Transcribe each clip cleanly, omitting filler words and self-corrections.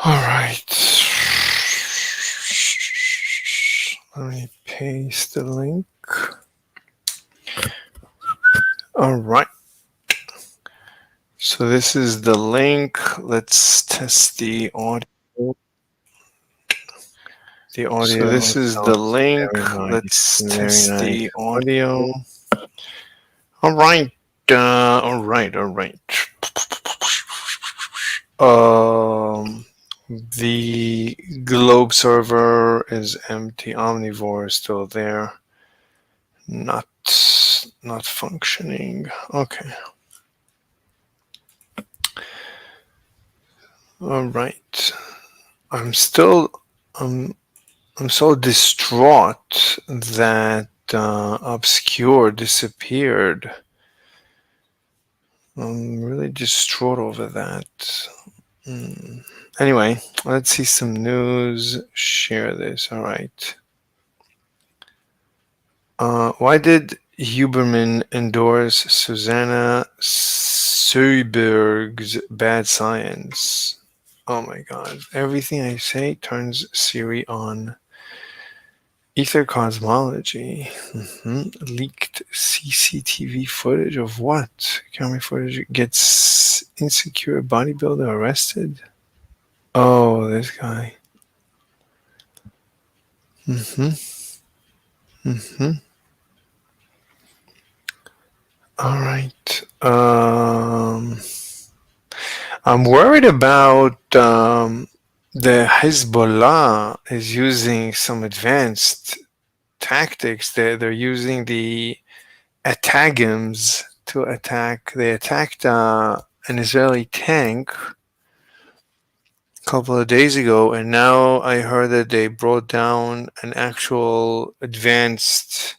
All right. Let me paste the link. All right. So this is the link. Let's test the audio. The audio. So this is the link. Very nice. Let's Very test nice. the audio. All right. All right. All right. The globe server is empty. Omnivore is still there. Not functioning. Okay. All right. I'm still I'm so distraught that Obscure disappeared. I'm really distraught over that. Anyway, let's see some news. Share this. All right. Why did Huberman endorse Susanna Seuberg's Bad Science? Oh my god. Everything I say turns Siri on. Ether cosmology. Leaked CCTV footage of what? Camera footage gets insecure bodybuilder arrested? Oh, this guy. All right. I'm worried about the Hezbollah is using some advanced tactics. They're using the Atagims to attack. They attacked an Israeli tank a couple of days ago, and now I heard that they brought down an actual advanced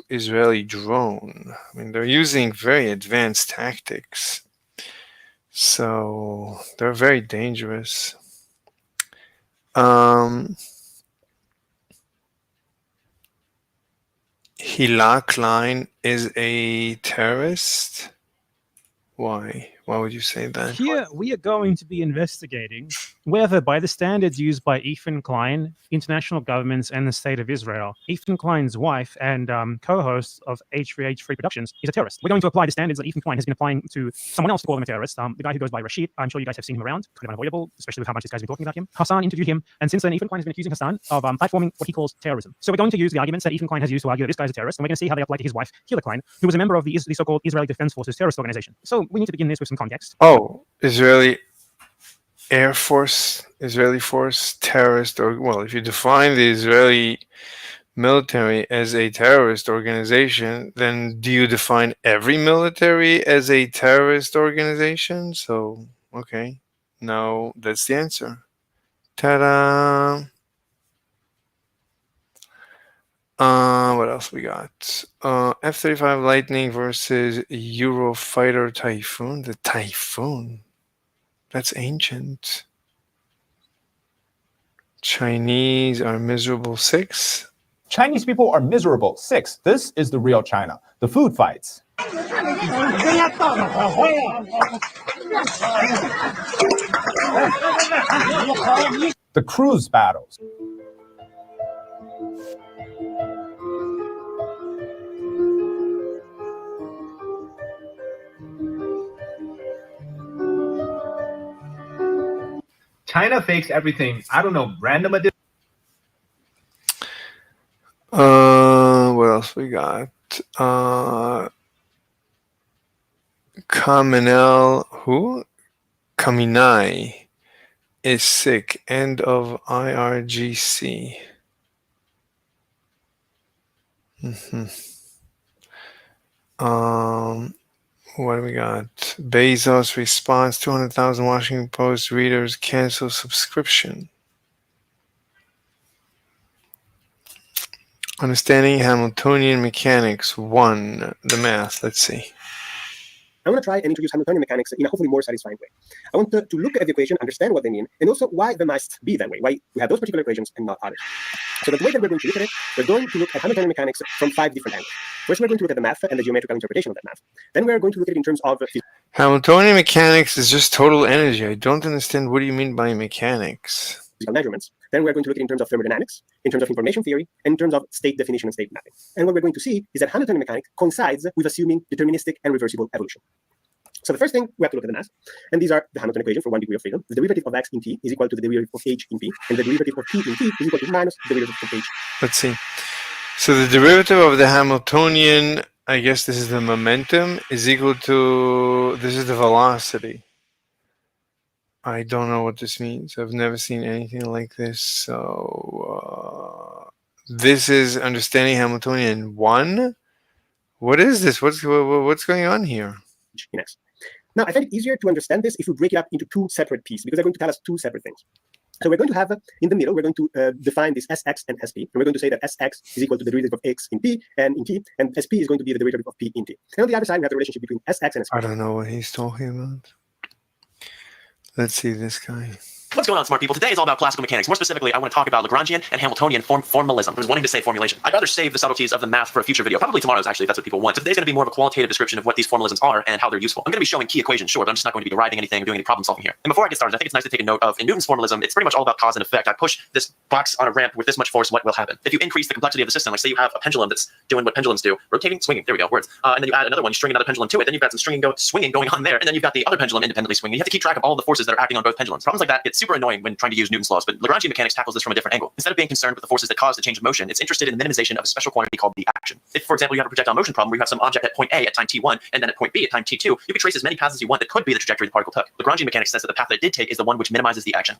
Israeli drone. I mean, they're using very advanced tactics. So they're very dangerous. Hila Klein is a terrorist? Why? Why would you say that? Here, we are going to be investigating whether, by the standards used by Ethan Klein, international governments, and the State of Israel, Ethan Klein's wife and co-host of H3H3 Productions is a terrorist. We're going to apply the standards that Ethan Klein has been applying to someone else to call him a terrorist, the guy who goes by Rashid. I'm sure you guys have seen him around. Kind of unavoidable, especially with how much this guy's been talking about him. Hassan interviewed him, and since then, Ethan Klein has been accusing Hassan of platforming what he calls terrorism. So we're going to use the arguments that Ethan Klein has used to argue that this guy's a terrorist, and we're going to see how they apply to his wife, Hila Klein, who was a member of the so-called Israeli Defense Forces terrorist organization. So we need to begin this with some context. Oh, Israeli Air Force, Israeli force, terrorist, or well, if you define the Israeli military as a terrorist organization, then do you define every military as a terrorist organization? So, okay, no, that's the answer. Ta-da! What else we got? F-35 Lightning versus Eurofighter Typhoon. The Typhoon. That's ancient. Chinese are miserable 6. Chinese people are miserable 6. This is the real China. The food fights. The cruise battles. China fakes everything. I don't know, random addition. What else we got? Kaminel, who? Kaminai is sick. End of IRGC. What do we got? Bezos response: 200,000 Washington Post readers cancel subscription. Understanding Hamiltonian mechanics 1. The math. Let's see. I want to try and introduce Hamiltonian mechanics in a hopefully more satisfying way. I want to look at the equation, understand what they mean, and also why they must be that way, why we have those particular equations and not others. So the way that we're going to look at it, we're going to look at Hamiltonian mechanics from 5 different angles. First, we're going to look at the math and the geometrical interpretation of that math. Then we're going to look at it in terms of Hamiltonian mechanics is just total energy. I don't understand what do you mean by mechanics. physical measurements. Then we're going to look at it in terms of thermodynamics, in terms of information theory, and in terms of state definition and state mapping. And what we're going to see is that Hamiltonian mechanics coincides with assuming deterministic and reversible evolution. So the first thing, we have to look at the math. And these are the Hamilton equation for 1 degree of freedom. The derivative of x in t is equal to the derivative of h in p. And the derivative of p in t is equal to minus the derivative of h. Let's see. So the derivative of the Hamiltonian, I guess this is the momentum, is equal to, this is the velocity. I don't know what this means. I've never seen anything like this. So this is understanding Hamiltonian 1. What is this? What's going on here? In x. Now, I find it easier to understand this if we break it up into 2 separate pieces, because they're going to tell us 2 separate things. So we're going to have, in the middle, we're going to define this Sx and Sp. And we're going to say that Sx is equal to the derivative of x in p and in t, and Sp is going to be the derivative of p in t. And on the other side, we have the relationship between Sx and Sp. I don't know what he's talking about. Let's see this guy. What's going on, smart people? Today is all about classical mechanics. More specifically, I want to talk about Lagrangian and Hamiltonian formalism. I was wanting to say formulation. I'd rather save the subtleties of the math for a future video. Probably tomorrow's, actually, if that's what people want. So today's going to be more of a qualitative description of what these formalisms are and how they're useful. I'm going to be showing key equations, sure, but I'm just not going to be deriving anything or doing any problem solving here. And before I get started, I think it's nice to take a note of, in Newton's formalism, it's pretty much all about cause and effect. I push this box on a ramp with this much force, what will happen? If you increase the complexity of the system, like say you have a pendulum that's doing what pendulums do, rotating, swinging, there we go, words. And then you add another one, you string another pendulum to it, then you've got some swinging going on there, and then you've got the other pendulum independently swinging. You have to keep track of all the forces that are acting on both pendulums. Problems like that get super annoying when trying to use Newton's laws, but Lagrangian mechanics tackles this from a different angle. Instead of being concerned with the forces that cause the change of motion, it's interested in the minimization of a special quantity called the action. If, for example, you have a projectile motion problem where you have some object at point A at time t1 and then at point B at time t2, you can trace as many paths as you want that could be the trajectory the particle took. Lagrangian mechanics says that the path that it did take is the one which minimizes the action.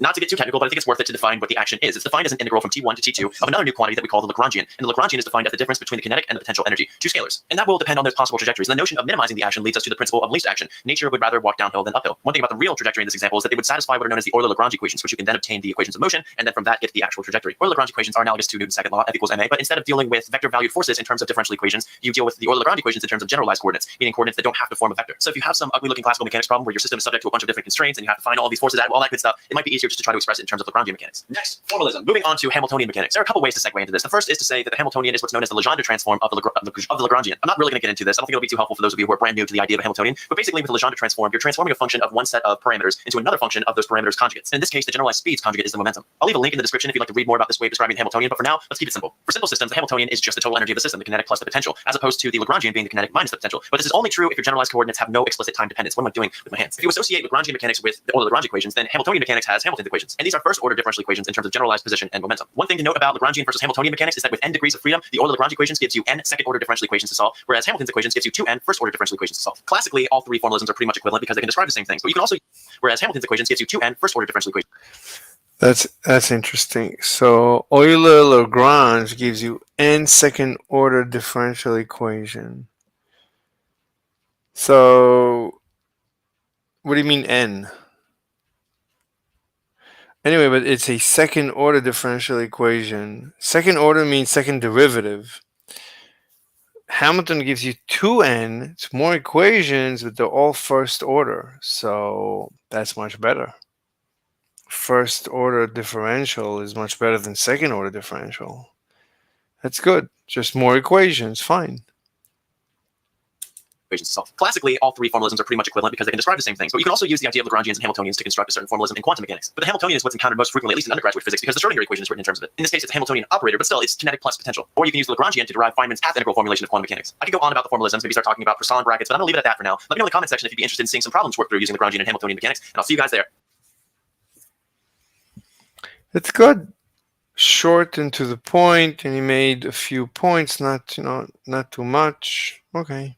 Not to get too technical, but I think it's worth it to define what the action is. It's defined as an integral from t1 to t2 of another new quantity that we call the Lagrangian, and the Lagrangian is defined as the difference between the kinetic and the potential energy, 2 scalars. And that will depend on those possible trajectories. And the notion of minimizing the action leads us to the principle of least action. Nature would rather walk downhill than uphill. One thing about the real trajectory in this example is that they would satisfy what are known as the Euler-Lagrange equations, which you can then obtain the equations of motion, and then from that get the actual trajectory. Euler-Lagrange equations are analogous to Newton's second law, F equals ma, but instead of dealing with vector-valued forces in terms of differential equations, you deal with the Euler-Lagrange equations in terms of generalized coordinates, meaning coordinates that don't have to form a vector. So if you have some ugly-looking classical mechanics problem where your system is subject to a bunch of different constraints and you have to find all these forces, all that good stuff, it might be easier just to try to express it in terms of Lagrangian mechanics. Next, formalism. Moving on to Hamiltonian mechanics. There are a couple ways to segue into this. The first is to say that the Hamiltonian is what's known as the Legendre transform of the Lagrangian. I'm not really going to get into this. I don't think it'll be too helpful for those of you who are brand new to the idea of a Hamiltonian, but basically with the Legendre transform, you're transforming a function of one set of parameters into another function of those parameters conjugates. And in this case, the generalized speeds conjugate is the momentum. I'll leave a link in the description if you'd like to read more about this way of describing the Hamiltonian, but for now, let's keep it simple. For simple systems, the Hamiltonian is just the total energy of the system, the kinetic plus the potential, as opposed to the Lagrangian being the kinetic minus the potential. But this is only true if your generalized coordinates have no explicit time dependence. What am I doing with my hands? If you associate Lagrangian mechanics with the Euler-Lagrange equations, then Hamiltonian mechanics has Hamilton's equations. And these are first-order differential equations in terms of generalized position and momentum. One thing to note about Lagrangian versus Hamiltonian mechanics is that with n degrees of freedom, the Euler-Lagrange equations gives you n second-order differential equations to solve, whereas Hamilton's equations gives you 2n first-order differential equations to solve. Classically, all 3 formalisms are pretty much equivalent because they can describe the same things, but you can also, whereas Hamilton's equations gives you 2n first-order differential equations. That's interesting. So Euler-Lagrange gives you n second-order differential equation. So what do you mean n? Anyway, but it's a second-order differential equation. Second order means second derivative. Hamilton gives you 2n. It's more equations, but they're all first order. So that's much better. First order differential is much better than second order differential. That's good. Just more equations, fine. Equations to solve. Classically, all 3 formalisms are pretty much equivalent because they can describe the same things, but you can also use the idea of Lagrangians and Hamiltonians to construct a certain formalism in quantum mechanics. But the Hamiltonian is what's encountered most frequently, at least in undergraduate physics, because the Schrödinger equation is written in terms of it. In this case, it's a Hamiltonian operator, but still, it's kinetic plus potential. Or you can use the Lagrangian to derive Feynman's path integral formulation of quantum mechanics. I could go on about the formalisms, maybe start talking about Poisson brackets, but I'm going to leave it at that for now. Let me know in the comment section if you'd be interested in seeing some problems worked through using Lagrangian and Hamiltonian mechanics, and I'll see you guys there. It's good. Short and to the point, and he made a few points, not too much. Okay.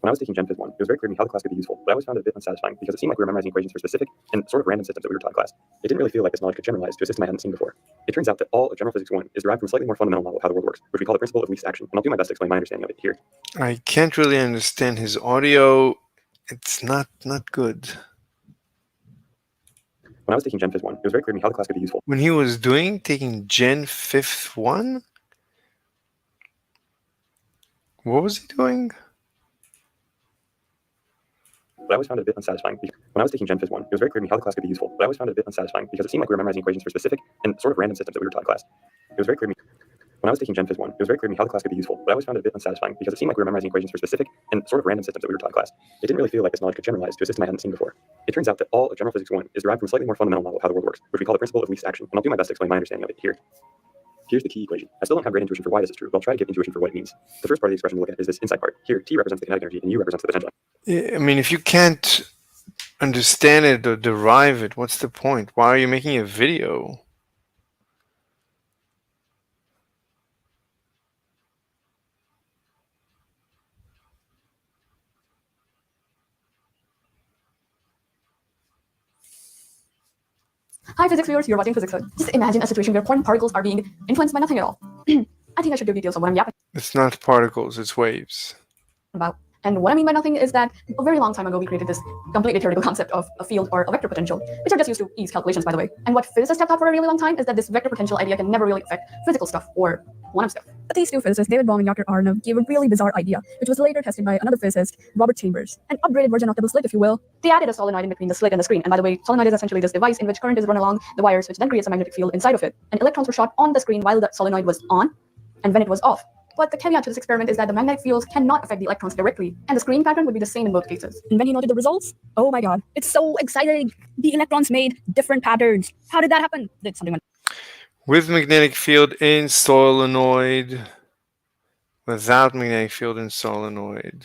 When I was taking Gen Phys 1, it was very clear to me how the class could be useful, but I always found it a bit unsatisfying because it seemed like we were memorizing equations for specific and sort of random systems that we were taught in class. It didn't really feel like this knowledge could generalize to a system I hadn't seen before. It turns out that all of General Physics 1 is derived from a slightly more fundamental model of how the world works, which we call the principle of least action, and I'll do my best to explain my understanding of it here. I can't really understand his audio. It's not good. When I was taking Gen Phys 1, it was very clear to me how the class could be useful. When he was taking Gen 5th 1? What was he doing? but I always found it a bit unsatisfying. When I was taking Gen Phys 1, it was very clear to me how the class could be useful, but I always found it a bit unsatisfying because it seemed like we were memorizing equations for specific and sort of random systems that we were taught in class. It was very clear to me. When I was taking Gen Phys 1, it was very clear to me how the class could be useful, but I always found it a bit unsatisfying because it seemed like we were memorizing equations for specific and sort of random systems that we were taught in class. It didn't really feel like this knowledge could generalize to a system I hadn't seen before. It turns out that all of General Physics 1 is derived from a slightly more fundamental model of how the world works, which we call the principle of least action, and I'll do my best to explain my understanding of it here. Here's the key equation. I still don't have great intuition for why this is true, but I'll try to get intuition for what it means. The first part of the expression we'll look at is this inside part. Here, T represents the kinetic energy and U represents the potential. I mean, if you can't understand it or derive it, what's the point? Why are you making a video? Hi, physics viewers, you're watching Physics Hood. Just imagine a situation where quantum particles are being influenced by nothing at all. I think I should give details of what I'm yapping It's not particles, it's waves. about. And what I mean by nothing is that a very long time ago, we created this completely theoretical concept of a field or a vector potential, which are just used to ease calculations, by the way. And what physicists have thought for a really long time is that this vector potential idea can never really affect physical stuff or quantum stuff. But these two physicists, David Bohm and Dr. Arnav, gave a really bizarre idea, which was later tested by another physicist, Robert Chambers, an upgraded version of double slit, if you will. They added a solenoid in between the slit and the screen. And by the way, solenoid is essentially this device in which current is run along the wires, which then creates a magnetic field inside of it. And electrons were shot on the screen while the solenoid was on and when it was off. But the caveat to this experiment is that the magnetic fields cannot affect the electrons directly, and the screen pattern would be the same in both cases. And when he noted the results, oh my god, it's so exciting! The electrons made different patterns. How did that happen? Did something went With magnetic field in solenoid, without magnetic field in solenoid.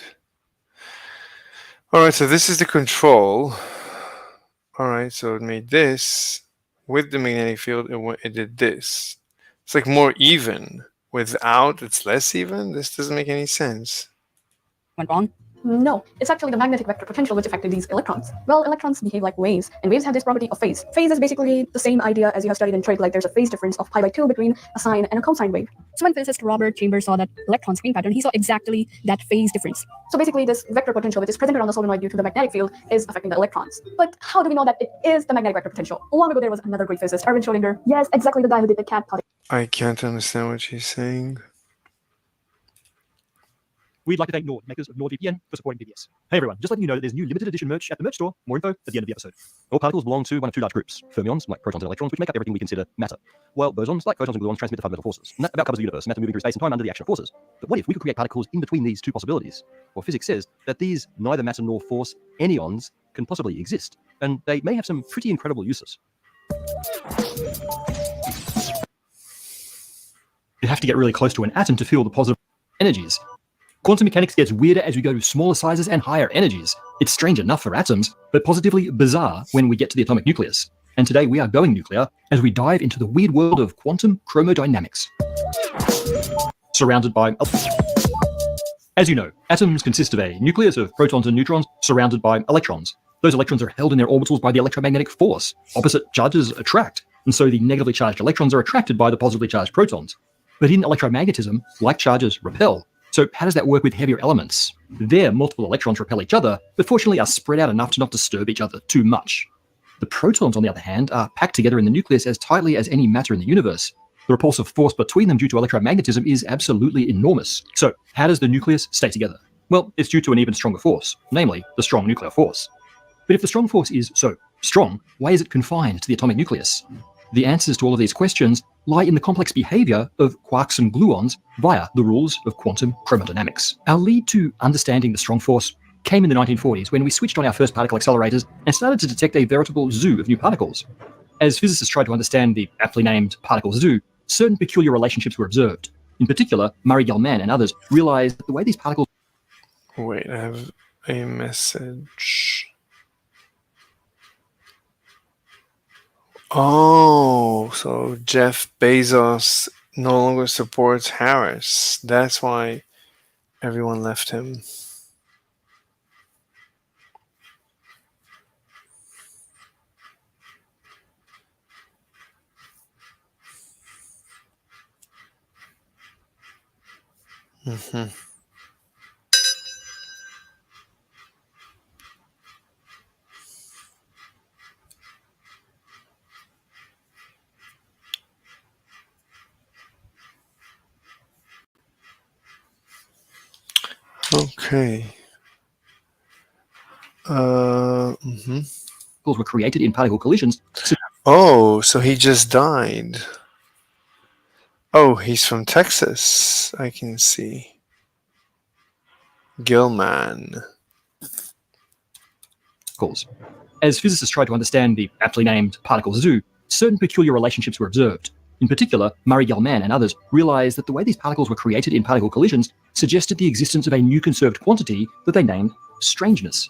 Alright, so this is the control. Alright, so it made this. With the magnetic field, it did this. It's like more even. Without, it's less even? This doesn't make any sense. wrong? No, it's actually the magnetic vector potential which affected these electrons. Well, electrons behave like waves, and waves have this property of phase. Phase is basically the same idea as you have studied in trig, like there's a phase difference of pi by 2 between a sine and a cosine wave. So when physicist Robert Chambers saw that electron screen pattern, he saw exactly that phase difference. So basically this vector potential, which is present around the solenoid due to the magnetic field, is affecting the electrons. But how do we know that it is the magnetic vector potential? Long ago there was another great physicist, Erwin Schrödinger. Yes, exactly the guy who did the cat potting. I can't understand what she's saying. We'd like to thank Nord, makers of NordVPN, for supporting PBS. Hey everyone, just letting you know that there's new limited edition merch at the merch store. More info at the end of the episode. All particles belong to one of two large groups. Fermions, like protons and electrons, which make up everything we consider matter. While bosons, like photons and gluons, transmit the fundamental forces. And that about covers the universe, matter moving through space and time under the action of forces. But what if we could create particles in between these two possibilities? Well, physics says that these neither matter nor force anyons can possibly exist. And they may have some pretty incredible uses. You have to get really close to an atom to feel the positive energies. Quantum mechanics gets weirder as we go to smaller sizes and higher energies. It's strange enough for atoms, but positively bizarre when we get to the atomic nucleus. And today we are going nuclear as we dive into the weird world of quantum chromodynamics. Surrounded by... As you know, atoms consist of a nucleus of protons and neutrons surrounded by electrons. Those electrons are held in their orbitals by the electromagnetic force. Opposite charges attract, and so the negatively charged electrons are attracted by the positively charged protons. But in electromagnetism, like charges repel. So how does that work with heavier elements? There, multiple electrons repel each other, but fortunately are spread out enough to not disturb each other too much. The protons, on the other hand, are packed together in the nucleus as tightly as any matter in the universe. The repulsive force between them due to electromagnetism is absolutely enormous. So how does the nucleus stay together? Well, it's due to an even stronger force, namely the strong nuclear force. But if the strong force is so strong, why is it confined to the atomic nucleus? The answers to all of these questions lie in the complex behavior of quarks and gluons via the rules of quantum chromodynamics. Our lead to understanding the strong force came in the 1940s when we switched on our first particle accelerators and started to detect a veritable zoo of new particles. As physicists tried to understand the aptly named particle zoo, certain peculiar relationships were observed. In particular, Murray-Gell-Mann and others realized that the way these particles... Wait, I have a message. Oh, so Jeff Bezos no longer supports Harris. That's why everyone left him. Mm-hmm. Okay. Mhm. Particles were created in particle collisions. Oh, so he just died. Oh, he's from Texas. I can see. Gilman. Particles. As physicists tried to understand the aptly named particle zoo, certain peculiar relationships were observed. In particular, Murray Gell-Mann and others realized that the way these particles were created in particle collisions suggested the existence of a new conserved quantity that they named strangeness.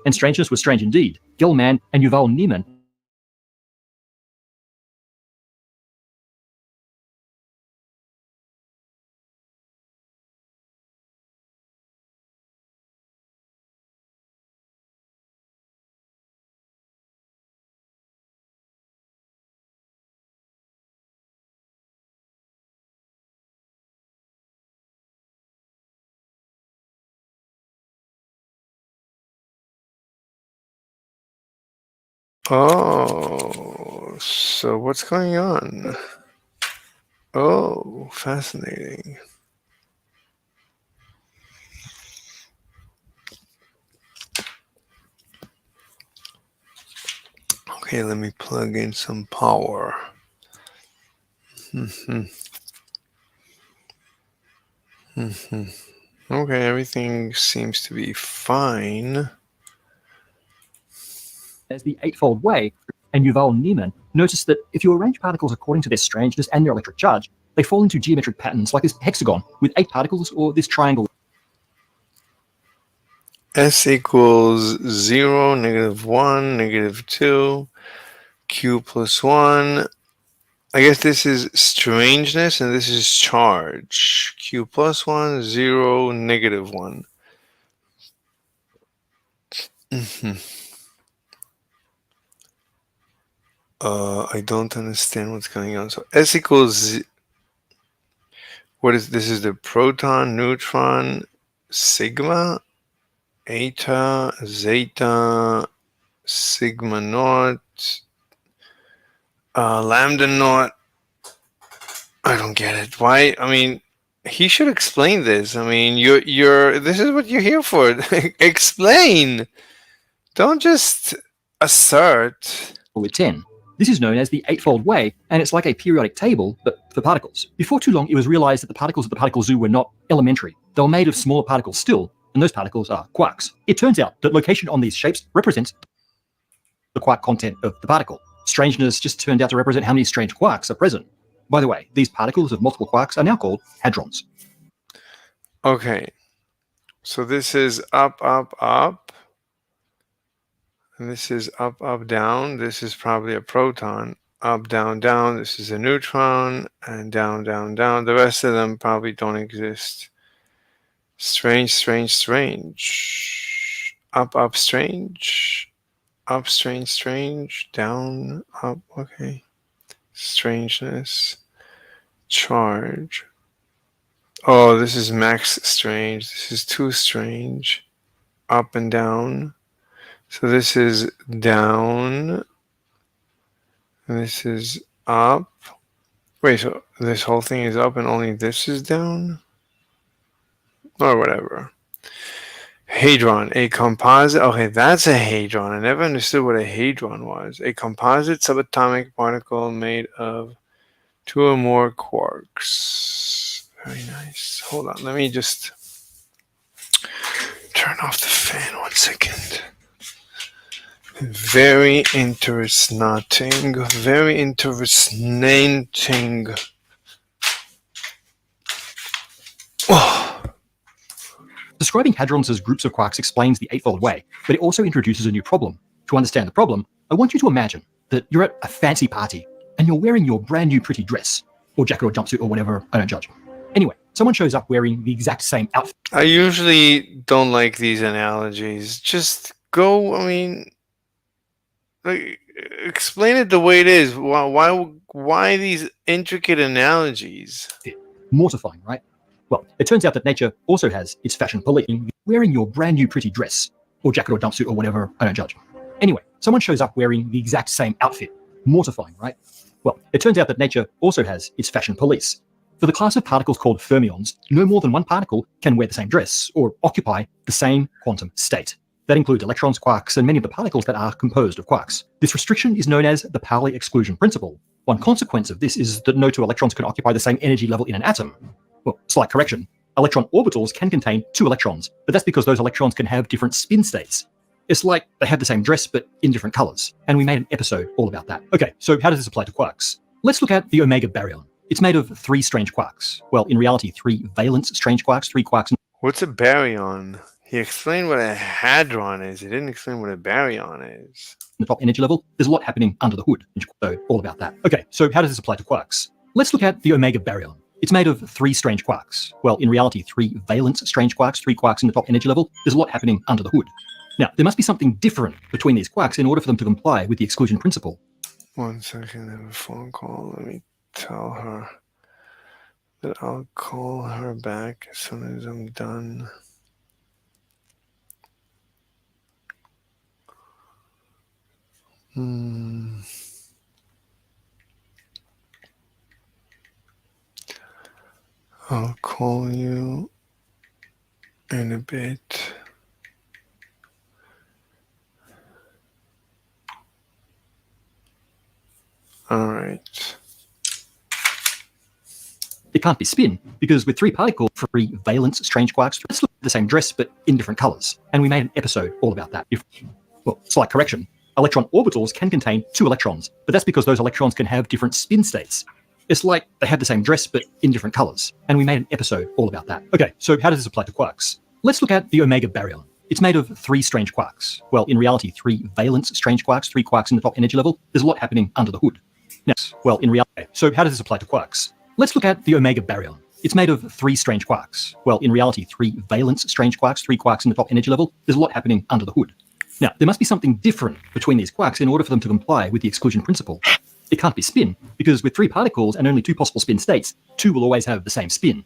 And strangeness was strange indeed. Gell-Mann and Yuval Niemann Oh, so what's going on? Oh, fascinating. Okay, let me plug in some power. Okay, everything seems to be fine. as the eightfold way, and Yuval Niemann noticed that if you arrange particles according to their strangeness and their electric charge, they fall into geometric patterns like this hexagon with 8 particles or this triangle. S equals 0, -1, -2, Q plus 1. I guess this is strangeness and this is charge. Q plus 1, 0, -1. I don't understand what's going on. So S equals, what is this? Is the proton, neutron, sigma, eta, zeta, sigma naught, lambda naught. I don't get it. Why? I mean, he should explain this. I mean, you're. This is what you're here for. Explain. Don't just assert. With 10. This is known as the eightfold way, and it's like a periodic table, but for particles. Before too long, it was realized that the particles of the particle zoo were not elementary. They were made of smaller particles still, and those particles are quarks. It turns out that location on these shapes represents the quark content of the particle. Strangeness just turned out to represent how many strange quarks are present. By the way, these particles of multiple quarks are now called hadrons. Okay. So this is up, up, up. And this is up, up, down. This is probably a proton. Up, down, down. This is a neutron. And down, down, down. The rest of them probably don't exist. Strange, strange, strange. Up, up, strange. Up, strange, strange. Down, up. Okay. Strangeness. Charge. Oh, this is max strange. This is too strange. Up and down. So this is down. And this is up. Wait, so this whole thing is up and only this is down? Or whatever. Hadron, a composite. Okay, that's a hadron. I never understood what a hadron was. A composite subatomic particle made of 2 or more quarks. Very nice. Hold on, let me just turn off the fan 1 second. Very interesting. Very interesting. Oh. Describing hadrons as groups of quarks explains the eightfold way, but it also introduces a new problem. To understand the problem, I want you to imagine that you're at a fancy party and you're wearing your brand new pretty dress, or jacket or jumpsuit or whatever, I don't judge. Anyway, someone shows up wearing the exact same outfit. I usually don't like these analogies. Just go, I mean, like, explain it the way it is. Why these intricate analogies? Mortifying, right? Well, it turns out that nature also has its fashion police. Wearing your brand new pretty dress, or jacket or jumpsuit or whatever, I don't judge. Anyway, someone shows up wearing the exact same outfit. Mortifying, right? Well, it turns out that nature also has its fashion police. For the class of particles called fermions, no more than one particle can wear the same dress or occupy the same quantum state. That includes electrons, quarks, and many of the particles that are composed of quarks. This restriction is known as the Pauli exclusion principle. One consequence of this is that no two electrons can occupy the same energy level in an atom. Well, slight correction. Electron orbitals can contain 2 electrons, but that's because those electrons can have different spin states. It's like they have the same dress, but in different colors. And we made an episode all about that. Okay, so how does this apply to quarks? Let's look at the omega baryon. It's made of 3 strange quarks. Well, in reality, 3 valence strange quarks, 3 quarks. What's a baryon? He explained what a hadron is. He didn't explain what a baryon is. The top energy level, there's a lot happening under the hood. So all about that. Okay, so how does this apply to quarks? Let's look at the omega baryon. It's made of 3 strange quarks. Well, in reality, 3 valence strange quarks, 3 quarks in the top energy level. There's a lot happening under the hood. Now, there must be something different between these quarks in order for them to comply with the exclusion principle. 1 second, I have a phone call. Let me tell her that I'll call her back as soon as I'm done. I'll call you in a bit. All right. It can't be spin, because with 3 particles, 3 valence strange quarks, let's look at the same dress, but in different colors. And we made an episode all about that. Well, slight correction. Electron orbitals can contain 2 electrons, but that's because those electrons can have different spin states. It's like they have the same dress, but in different colors. And we made an episode all about that. Okay, so how does this apply to quarks? Let's look at the omega baryon. It's made of 3 strange quarks. Well, in reality, 3 valence strange quarks, 3 quarks in the top energy level. There's a lot happening under the hood. Next, well, in reality, so how does this apply to quarks? Let's look at the omega baryon. It's made of 3 strange quarks. Well, in reality, 3 valence strange quarks, 3 quarks in the top energy level. There's a lot happening under the hood. Now, there must be something different between these quarks in order for them to comply with the exclusion principle. It can't be spin, because with 3 particles and only 2 possible spin states, 2 will always have the same spin.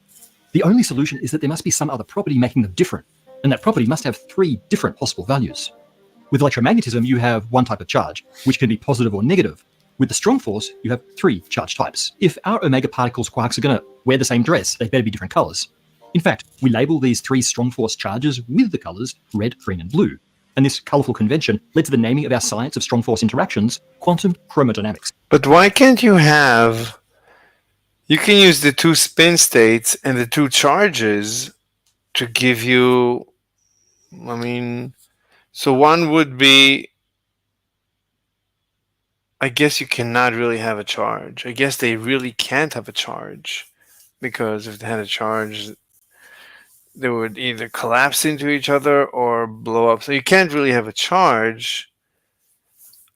The only solution is that there must be some other property making them different, and that property must have 3 different possible values. With electromagnetism, you have 1 type of charge, which can be positive or negative. With the strong force, you have 3 charge types. If our omega particles quarks are going to wear the same dress, they better be different colors. In fact, we label these 3 strong force charges with the colors red, green, and blue. And this colorful convention led to the naming of our science of strong force interactions, quantum chromodynamics. But why can't you have... You can use the 2 spin states and the 2 charges to give you... I mean... So one would be... I guess you cannot really have a charge. I guess they really can't have a charge. Because if they had a charge, they would either collapse into each other or blow up. So you can't really have a charge.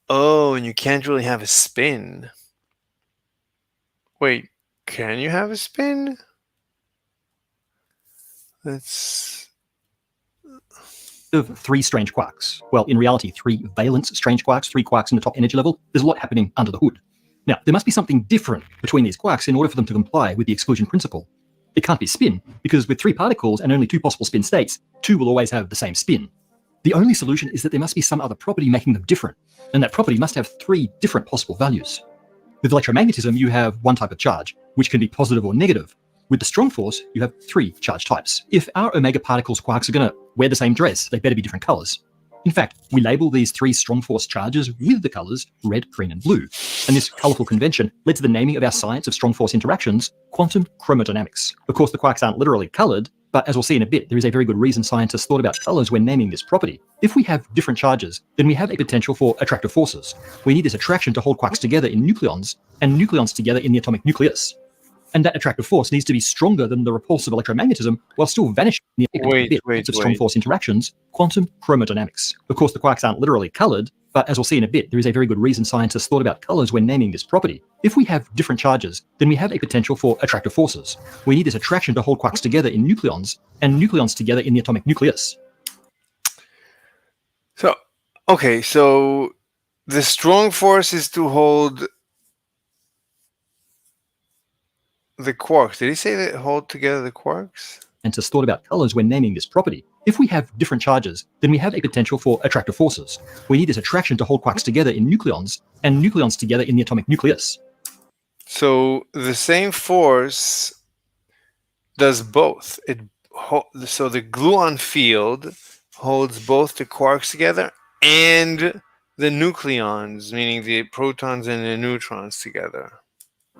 Oh, and you can't really have a spin. Wait, can you have a spin? That's... Of 3 strange quarks. Well, in reality, 3 valence strange quarks, 3 quarks in the top energy level. There's a lot happening under the hood. Now, there must be something different between these quarks in order for them to comply with the exclusion principle. It can't be spin, because with 3 particles and only 2 possible spin states, 2 will always have the same spin. The only solution is that there must be some other property making them different, and that property must have 3 different possible values. With electromagnetism, you have 1 type of charge, which can be positive or negative. With the strong force, you have 3 charge types. If our omega particles quarks are going to wear the same dress, they better be different colors. In fact, we label these 3 strong force charges with the colors red, green, and blue. And this colorful convention led to the naming of our science of strong force interactions, quantum chromodynamics. Of course, the quarks aren't literally colored, but as we'll see in a bit, there is a very good reason scientists thought about colors when naming this property. If we have different charges, then we have a potential for attractive forces. We need this attraction to hold quarks together in nucleons, and nucleons together in the atomic nucleus. And that attractive force needs to be stronger than the repulsive electromagnetism while still vanishing in the bits of strong force interactions, quantum chromodynamics. Of course, the quarks aren't literally colored, but as we'll see in a bit, there is a very good reason scientists thought about colors when naming this property. If we have different charges, then we have a potential for attractive forces. We need this attraction to hold quarks together in nucleons, and nucleons together in the atomic nucleus. So, okay, so the strong force is to hold the quarks. Did he say that hold together the quarks? And just thought about colors when naming this property. If we have different charges, then we have a potential for attractive forces. We need this attraction to hold quarks together in nucleons, and nucleons together in the atomic nucleus. So the same force does both. So the gluon field holds both the quarks together and the nucleons, meaning the protons and the neutrons together.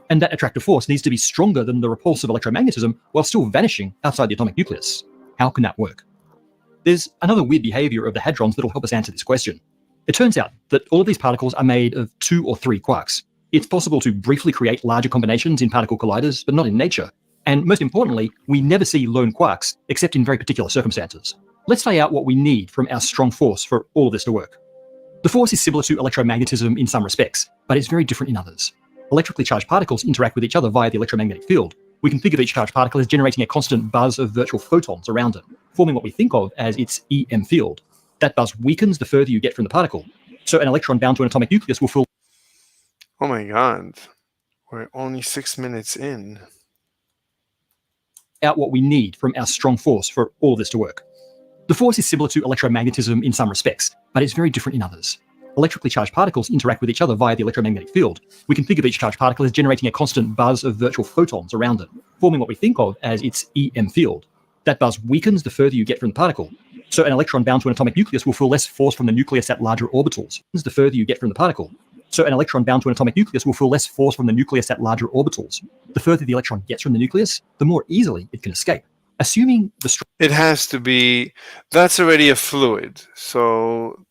And that attractive force needs to be stronger than the repulsive electromagnetism while still vanishing outside the atomic nucleus. How can that work? There's another weird behavior of the hadrons that'll help us answer this question. It turns out that all of these particles are made of 2 or 3 quarks. It's possible to briefly create larger combinations in particle colliders, but not in nature. And most importantly, we never see lone quarks except in very particular circumstances. Let's lay out what we need from our strong force for all of this to work. The force is similar to electromagnetism in some respects, but it's very different in others. Electrically charged particles interact with each other via the electromagnetic field. We can think of each charged particle as generating a constant buzz of virtual photons around it, forming what we think of as its EM field. That buzz weakens the further you get from the particle, so an electron bound to an atomic nucleus will feel. Oh my god, we're only 6 minutes in. Out what we need from our strong force for all of this to work. The force is similar to electromagnetism in some respects, but it's very different in others. Electrically charged particles interact with each other via the electromagnetic field. We can think of each charged particle as generating a constant buzz of virtual photons around it, forming what we think of as its EM field. That buzz weakens the further you get from the particle, so an electron bound to an atomic nucleus will feel less force from the nucleus at larger orbitals. The further you get from the particle, so an electron bound to an atomic nucleus will feel less force from the nucleus at larger orbitals. The further the electron gets from the nucleus, the more easily it can escape. Assuming the It has to be, that's already a fluid. So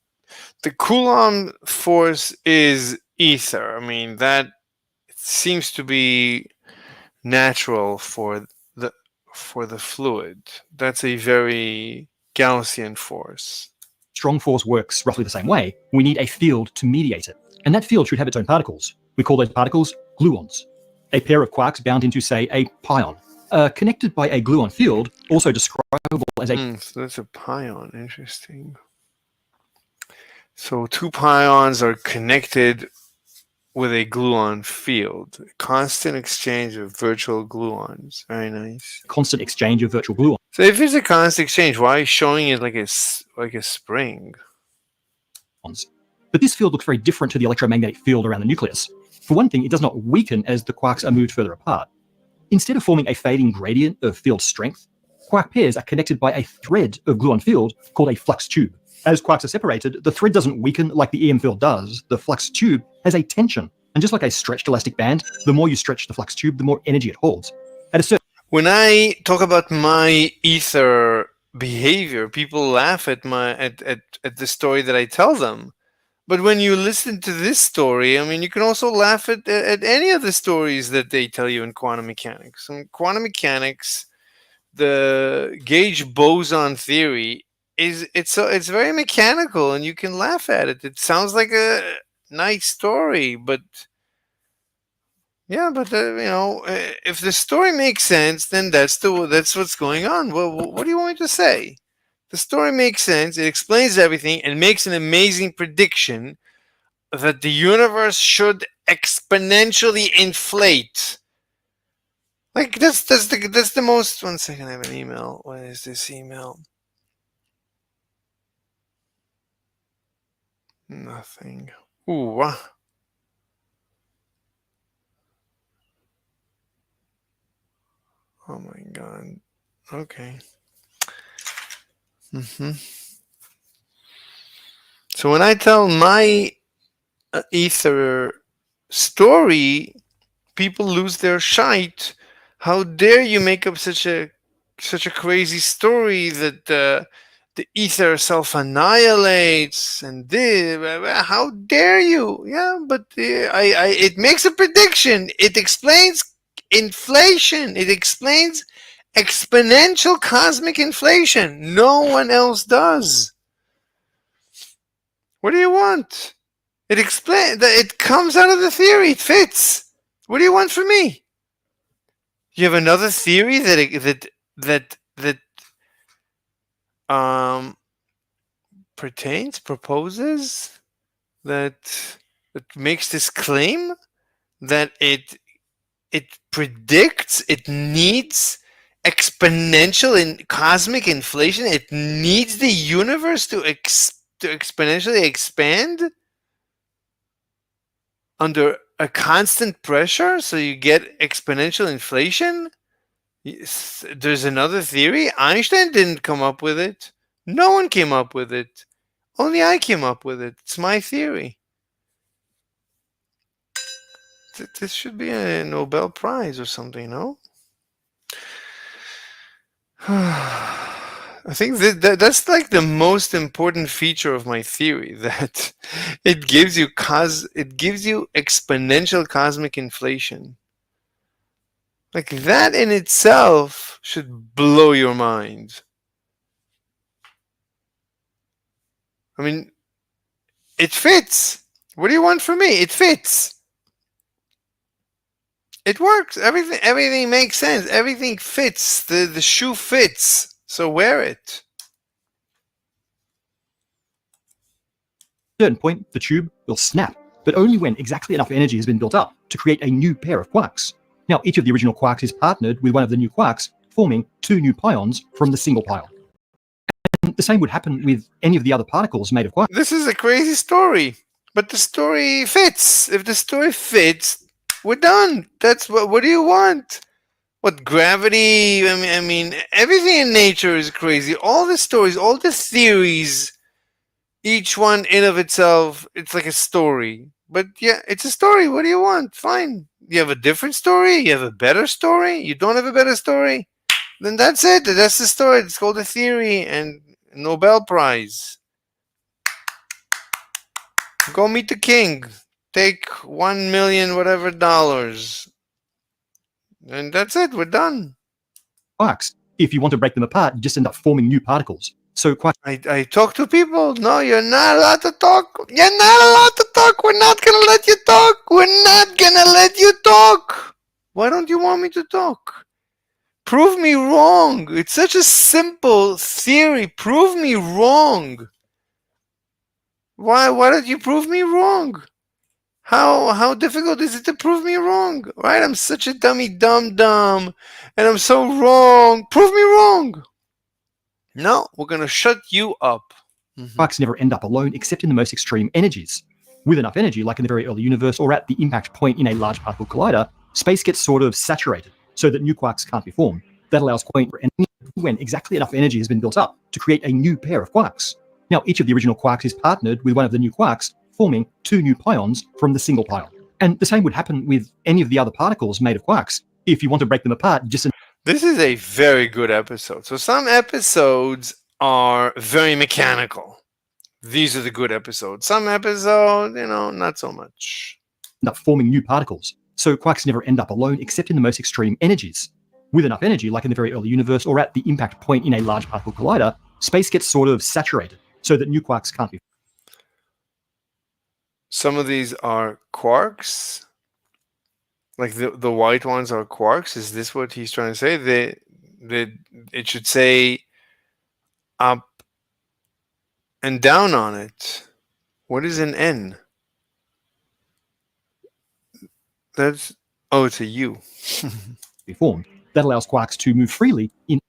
the Coulomb force is ether. I mean, that seems to be natural for the fluid. That's a very Gaussian force. strong force works roughly the same way, we need a field to mediate it. And that field should have its own particles. We call those particles gluons. A pair of quarks bound into, say, a pion. Connected by a gluon field, also describable as a... So that's a pion. Interesting. So 2 pions are connected with a gluon field. Constant exchange of virtual gluons. Very nice. constant exchange of virtual gluons. So if it's a constant exchange, why are you showing it like a spring? But this field looks very different to the electromagnetic field around the nucleus. For one thing, it does not weaken as the quarks are moved further apart. Instead of forming a fading gradient of field strength, quark pairs are connected by a thread of gluon field called a flux tube. As quarks are separated, the thread doesn't weaken like the EM field does. The flux tube has a tension. And just like a stretched elastic band, the more you stretch the flux tube, the more energy it holds. At a certain When I talk about my ether behavior, people laugh at at the story that I tell them. But when you listen to this story, I mean, you can also laugh at any of the stories that they tell you in quantum mechanics. In quantum mechanics, the gauge boson theory it's very mechanical, and you can laugh at it. It sounds like a nice story, but yeah, but if the story makes sense, then that's what's going on. Well, what do you want me to say? The story makes sense. It explains everything and makes an amazing prediction that the universe should exponentially inflate. Like that's the most. 1 second, I have an email. What is this email? Nothing. Ooh. Oh my god. Okay. So when I tell my ether story, people lose their shite. How dare you make up such a crazy story that the ether self-annihilates and this? How dare you? Yeah, but it makes a prediction. It explains inflation. It explains exponential cosmic inflation. No one else does. What do you want? It explains that it comes out of the theory. It fits. What do you want from me? You have another theory that proposes that makes this claim that it predicts, it needs exponential and cosmic inflation. It needs the universe to exponentially expand under a constant pressure, so you get exponential inflation. There's another theory. Einstein didn't come up with it. No one came up with it. Only I came up with it. It's my theory. This should be a Nobel Prize or something, no? I think that's like the most important feature of my theory, that it gives you exponential cosmic inflation. Like that in itself should blow your mind. I mean, it fits. What do you want from me? It fits. It works. Everything makes sense. Everything fits. The shoe fits. So wear it. At a certain point, the tube will snap, but only when exactly enough energy has been built up to create a new pair of quarks. Now, each of the original quarks is partnered with one of the new quarks, forming two new pions from the single pion. And the same would happen with any of the other particles made of quarks. This is a crazy story, but the story fits. If the story fits, we're done. That's what do you want? What, gravity? I mean, everything in nature is crazy. All the stories, all the theories, each one in of itself, it's like a story. But yeah, it's a story. What do you want? Fine. You have a different story? You have a better story? You don't have a better story? Then that's it. That's the story. It's called a theory and Nobel Prize. Go meet the king. Take 1 million whatever dollars. And that's it. We're done. Quarks. If you want to break them apart, you just end up forming new particles. So quarks. I talk to people. No, you're not allowed to talk. You're not allowed to talk. We're not going to let you talk. We're not going to let you talk. Why don't you want me to talk? Prove me wrong. It's such a simple theory. Prove me wrong. Why don't you prove me wrong? How difficult is it to prove me wrong? Right? I'm such a dumb, and I'm so wrong. Prove me wrong. No, we're going to shut you up. Quarks never end up alone except in the most extreme energies. With enough energy, like in the very early universe or at the impact point in a large particle collider, space gets sort of saturated so that new quarks can't be formed. That allows point for energy when exactly enough energy has been built up to create a new pair of quarks. Now, each of the original quarks is partnered with one of the new quarks, forming two new pions from the single pion. And the same would happen with any of the other particles made of quarks. If you want to break them apart, just... This is a very good episode. So some episodes are very mechanical. These are the good episodes. Some episodes, not so much. End up forming new particles. So quarks never end up alone except in the most extreme energies. With enough energy, like in the very early universe or at the impact point in a large particle collider, space gets sort of saturated so that new quarks can't be. Some of these are quarks. Like the white ones are quarks. Is this what he's trying to say? It should say up and down on it. What is an N? It's a U. Be formed. That allows quarks to move freely in.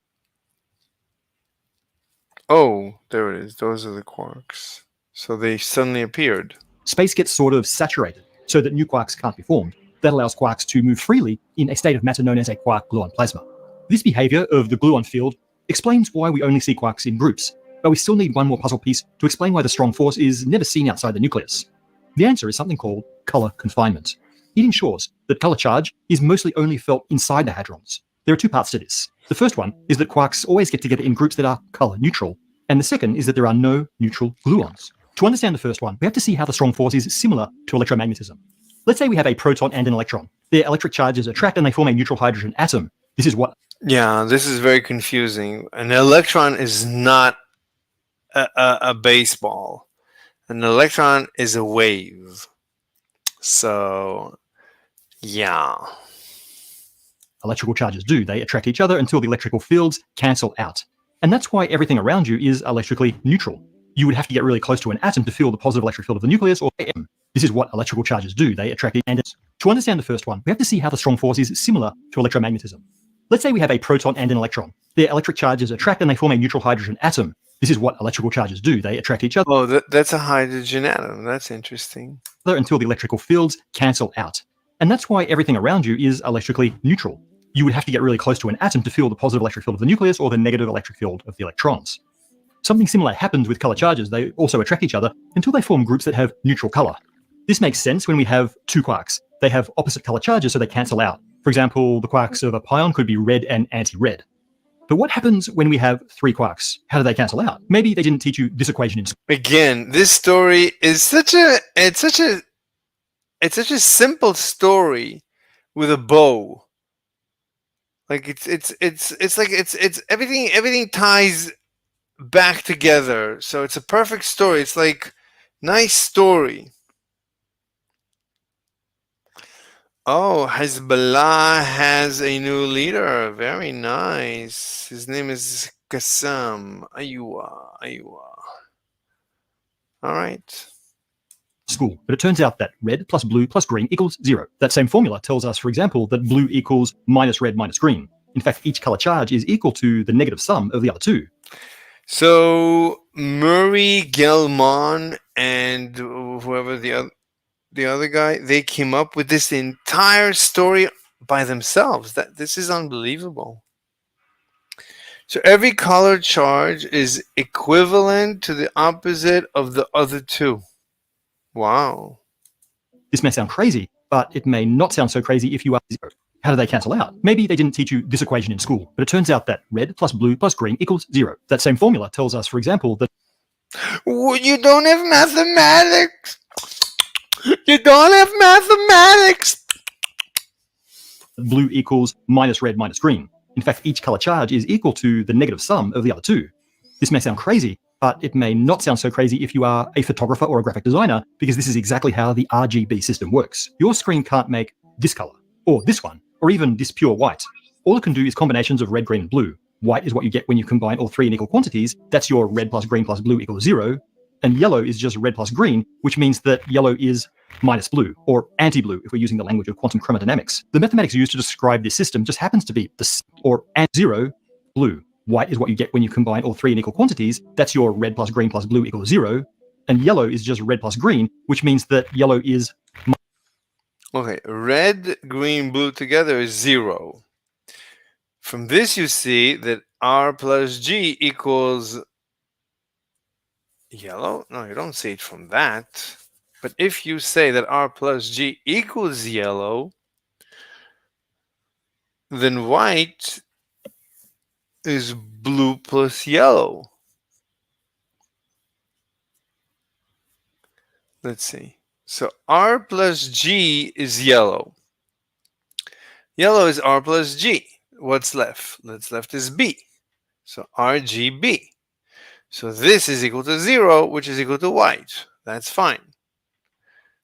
Oh, there it is. Those are the quarks. So they suddenly appeared. Space gets sort of saturated so that new quarks can't be formed. That allows quarks to move freely in a state of matter known as a quark-gluon plasma. This behavior of the gluon field explains why we only see quarks in groups, but we still need one more puzzle piece to explain why the strong force is never seen outside the nucleus. The answer is something called color confinement. It ensures that color charge is mostly only felt inside the hadrons. There are two parts to this. The first one is that quarks always get together in groups that are color neutral, and the second is that there are no neutral gluons. To understand the first one, we have to see how the strong force is similar to electromagnetism. Let's say we have a proton and an electron. Their electric charges attract and they form a neutral hydrogen atom. This is what... Yeah, this is very confusing. An electron is not a baseball. An electron is a wave. So, yeah. Electrical charges do. They attract each other until the electrical fields cancel out. And that's why everything around you is electrically neutral. You would have to get really close to an atom to feel the positive electric field of the nucleus, or AM. This is what electrical charges do. They attract and to understand the first one, we have to see how the strong force is similar to electromagnetism. Let's say we have a proton and an electron. Their electric charges attract and they form a neutral hydrogen atom. This is what electrical charges do. They attract each other. Oh, that's a hydrogen atom. That's interesting. Until the electrical fields cancel out. And that's why everything around you is electrically neutral. You would have to get really close to an atom to feel the positive electric field of the nucleus or the negative electric field of the electrons. Something similar happens with color charges. They also attract each other until they form groups that have neutral color. This makes sense when we have two quarks. They have opposite color charges, so they cancel out. For example, the quarks of a pion could be red and anti-red. But what happens when we have three quarks? How do they cancel out? Maybe they didn't teach you this equation in school. Again, this story is such a simple story with a bow. Like it's everything ties back together. So it's a perfect story. It's like nice story. Oh, Hezbollah has a new leader. Very nice. His name is Qassam. Aywa. All right. School, but it turns out that red plus blue plus green equals 0. That same formula tells us, for example, that blue equals minus red minus green. In fact, each color charge is equal to the negative sum of the other two. So Murray Gell-Mann and whoever the other guy, they came up with this entire story by themselves. This is unbelievable. So every color charge is equivalent to the opposite of the other two. Wow. This may sound crazy, but it may not sound so crazy if you are 0. How do they cancel out? Maybe they didn't teach you this equation in school, but it turns out that red plus blue plus green equals 0. That same formula tells us, for example, that you don't have mathematics. You don't have mathematics. Blue equals minus red minus green. In fact, each color charge is equal to the negative sum of the other two. This may sound crazy, but it may not sound so crazy if you are a photographer or a graphic designer, because this is exactly how the RGB system works. Your screen can't make this color, or this one, or even this pure white. All it can do is combinations of red, green, and blue. White is what you get when you combine all three in equal quantities. That's your red plus green plus blue equals 0. And yellow is just red plus green, which means that yellow is minus blue, or anti-blue if we're using the language of quantum chromodynamics. The mathematics used to describe this system just happens to be the or anti-0 blue. White is what you get when you combine all three in equal quantities. That's your red plus green plus blue equals 0. And yellow is just red plus green, which means that yellow is... Okay, red, green, blue together is 0. From this you see that R plus G equals yellow. No, you don't see it from that. But if you say that R plus G equals yellow, then white is blue plus yellow. Let's see. So R plus G is yellow. Yellow is R plus G. What's left? What's left is B. So RGB. So this is equal to 0, which is equal to white. That's fine.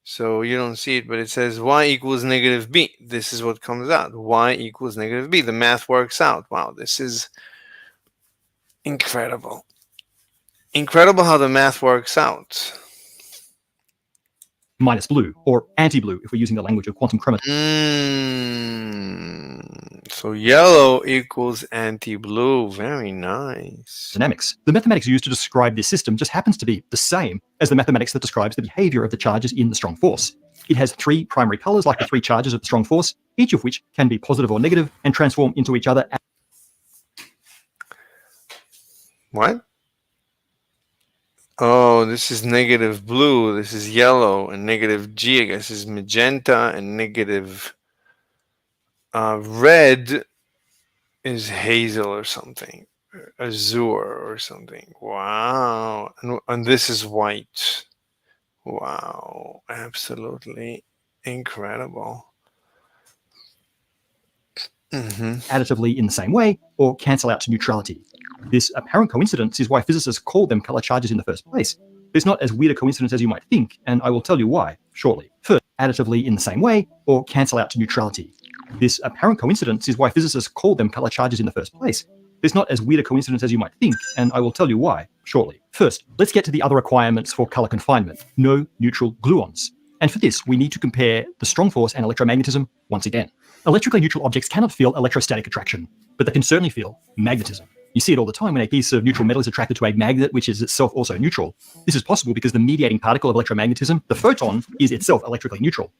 So you don't see it, but it says y equals negative b. This is what comes out. Y equals negative b. The math works out. Wow, this is incredible. Incredible how the math works out. Minus blue, or anti-blue if we're using the language of quantum chromodynamics. So yellow equals anti-blue. Very nice. Dynamics. The mathematics used to describe this system just happens to be the same as the mathematics that describes the behavior of the charges in the strong force. It has three primary colors like the three charges of the strong force, each of which can be positive or negative and transform into each other. What? Oh, this is negative blue, this is yellow, and negative G, I guess, is magenta, and negative red is hazel or something, azure or something. Wow. And this is white. Wow. Absolutely incredible. Additively in the same way, or cancel out to neutrality. This apparent coincidence is why physicists call them color charges in the first place. It's not as weird a coincidence as you might think, and I will tell you why shortly. First, additively in the same way, or cancel out to neutrality. This apparent coincidence is why physicists call them color charges in the first place. It's not as weird a coincidence as you might think, and I will tell you why shortly. First, let's get to the other requirements for color confinement. No neutral gluons. And for this, we need to compare the strong force and electromagnetism once again. Electrically neutral objects cannot feel electrostatic attraction, but they can certainly feel magnetism. You see it all the time when a piece of neutral metal is attracted to a magnet, which is itself also neutral. This is possible because the mediating particle of electromagnetism, the photon, is itself electrically neutral.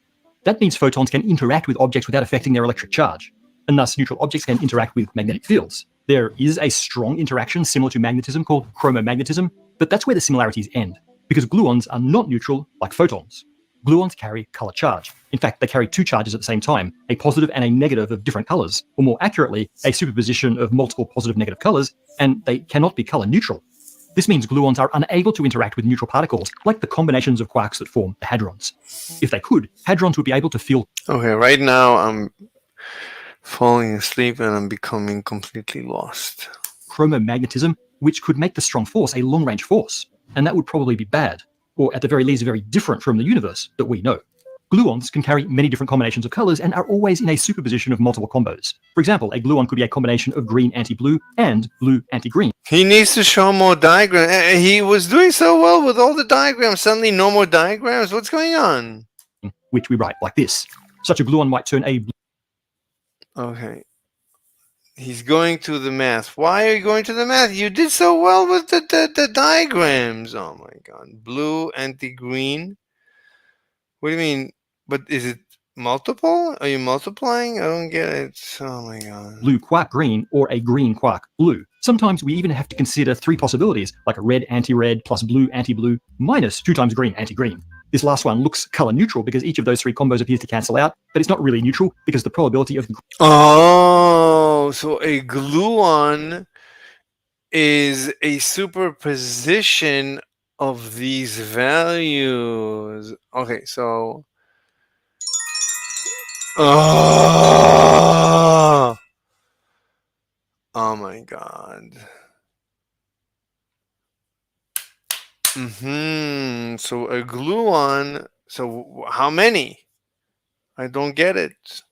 That means photons can interact with objects without affecting their electric charge, and thus neutral objects can interact with magnetic fields. There is a strong interaction similar to magnetism called chromomagnetism, but that's where the similarities end, because gluons are not neutral like photons. Gluons carry color charge. In fact, they carry two charges at the same time, a positive and a negative of different colors, or more accurately, a superposition of multiple positive negative colors, and they cannot be color neutral. This means gluons are unable to interact with neutral particles, like the combinations of quarks that form the hadrons. If they could, hadrons would be able to feel... Okay, right now I'm falling asleep and I'm becoming completely lost. Chromomagnetism, which could make the strong force a long-range force, and that would probably be bad, or at the very least very different from the universe that we know. Gluons can carry many different combinations of colors and are always in a superposition of multiple combos. For example, a gluon could be a combination of green anti-blue and blue anti-green. He needs to show more diagrams. He was doing so well with all the diagrams. Suddenly no more diagrams? What's going on? Which we write like this. Such a gluon might turn a blue... Okay. He's going to the math. Why are you going to the math? You did so well with the diagrams. Oh my god. Blue, anti-green. What do you mean? But is it multiple? Are you multiplying? I don't get it. Oh my god. blue quark green or a green quark blue. Sometimes we even have to consider three possibilities, like a red anti-red plus blue anti-blue minus 2 times green anti-green. This last one looks color neutral because each of those three combos appears to cancel out, but it's not really neutral because the probability of... Oh, so a gluon is a superposition of these values. Okay, so... Oh my god. So a gluon. So how many? I don't get it.